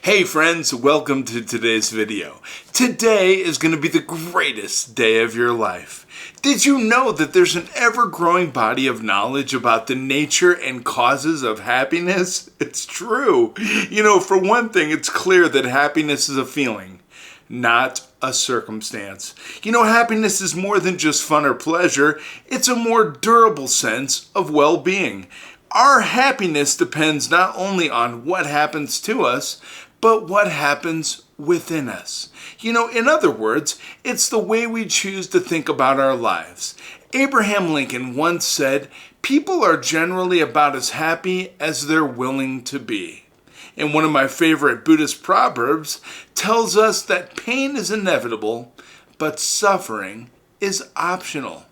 Hey friends, welcome to today's video. Today is going to be the greatest day of your life. Did you know that there's an ever-growing body of knowledge about the nature and causes of happiness? It's true. For one thing, it's clear that happiness is a feeling, not a circumstance. Happiness is more than just fun or pleasure. It's a more durable sense of well-being. Our happiness depends not only on what happens to us, but what happens within us. In other words, it's the way we choose to think about our lives. Abraham Lincoln once said, "People are generally about as happy as they're willing to be." And one of my favorite Buddhist proverbs tells us that pain is inevitable, but suffering is optional.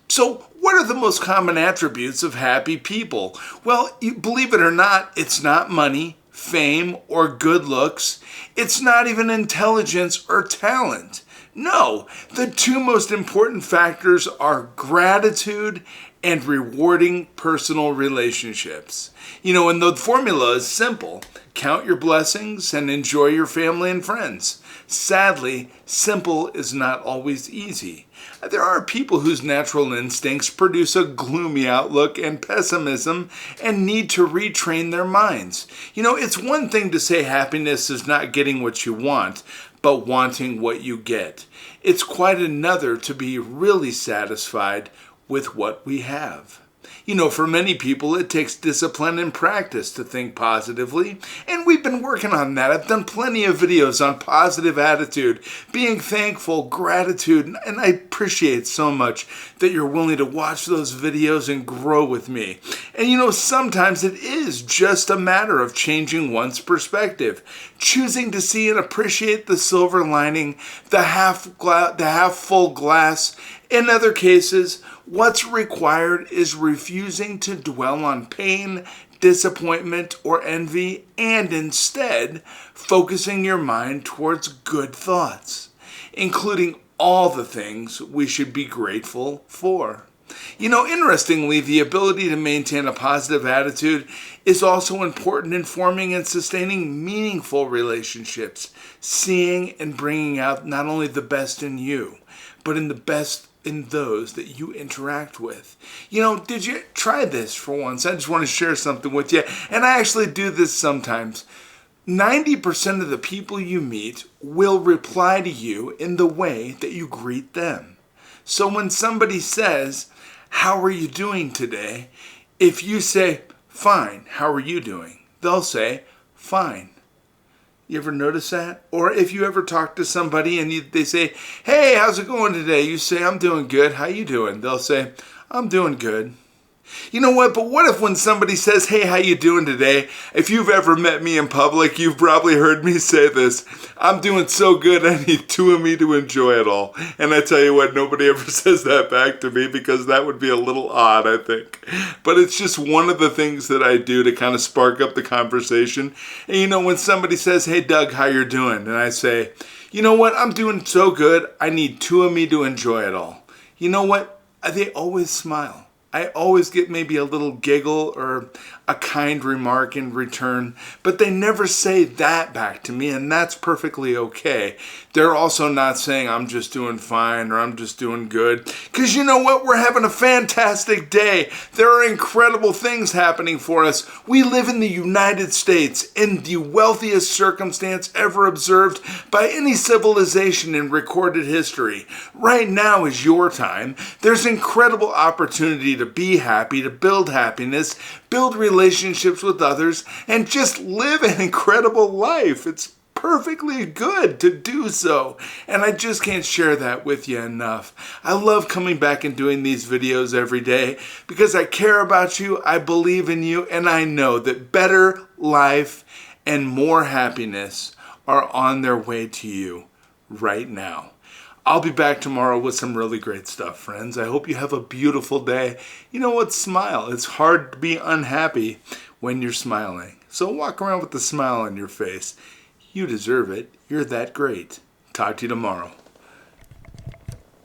So what are the most common attributes of happy people? Well, believe it or not, it's not money, fame, or good looks. It's not even intelligence or talent. No, the two most important factors are gratitude and rewarding personal relationships. And the formula is simple. Count your blessings and enjoy your family and friends. Sadly, simple is not always easy. There are people whose natural instincts produce a gloomy outlook and pessimism and need to retrain their minds. It's one thing to say happiness is not getting what you want, but wanting what you get. It's quite another to be really satisfied with what we have. For many people, it takes discipline and practice to think positively, and we've been working on that. I've done plenty of videos on positive attitude, being thankful, gratitude, and I appreciate so much that you're willing to watch those videos and grow with me. And sometimes it is just a matter of changing one's perspective, choosing to see and appreciate the silver lining, the half full glass. In other cases, what's required is refusing to dwell on pain, disappointment, or envy, and instead focusing your mind towards good thoughts, including all the things we should be grateful for. Interestingly, the ability to maintain a positive attitude is also important in forming and sustaining meaningful relationships, seeing and bringing out not only the best in you, but in the best in those that you interact with. Did you try this for once? I just want to share something with you, and I actually do this sometimes. 90% of the people you meet will reply to you in the way that you greet them. So when somebody says, "How are you doing today?" if you say, "Fine, how are you doing?" they'll say, "Fine." You ever notice that? Or if you ever talk to somebody and they say, "Hey, how's it going today?" You say, "I'm doing good. How you doing?" They'll say, "I'm doing good." You know what? But what if when somebody says, "Hey, how you doing today?" If you've ever met me in public, you've probably heard me say this: "I'm doing so good, I need two of me to enjoy it all." And I tell you what, nobody ever says that back to me because that would be a little odd, I think. But it's just one of the things that I do to kind of spark up the conversation. And when somebody says, "Hey, Doug, how you doing?" and I say, "You know what? I'm doing so good, I need two of me to enjoy it all." You know what? They always smile. I always get maybe a little giggle or a kind remark in return, but they never say that back to me, and that's perfectly okay. They're also not saying, "I'm just doing fine" or "I'm just doing good," because you know what? We're having a fantastic day. There are incredible things happening for us. We live in the United States in the wealthiest circumstance ever observed by any civilization in recorded history. Right now is your time. There's incredible opportunity to be happy, to build happiness, build relationships with others, and just live an incredible life. It's perfectly good to do so, and I just can't share that with you enough. I love coming back and doing these videos every day because I care about you, I believe in you, and I know that better life and more happiness are on their way to you right now. I'll be back tomorrow with some really great stuff, friends. I hope you have a beautiful day. You know what? Smile. It's hard to be unhappy when you're smiling. So walk around with a smile on your face. You deserve it. You're that great. Talk to you tomorrow.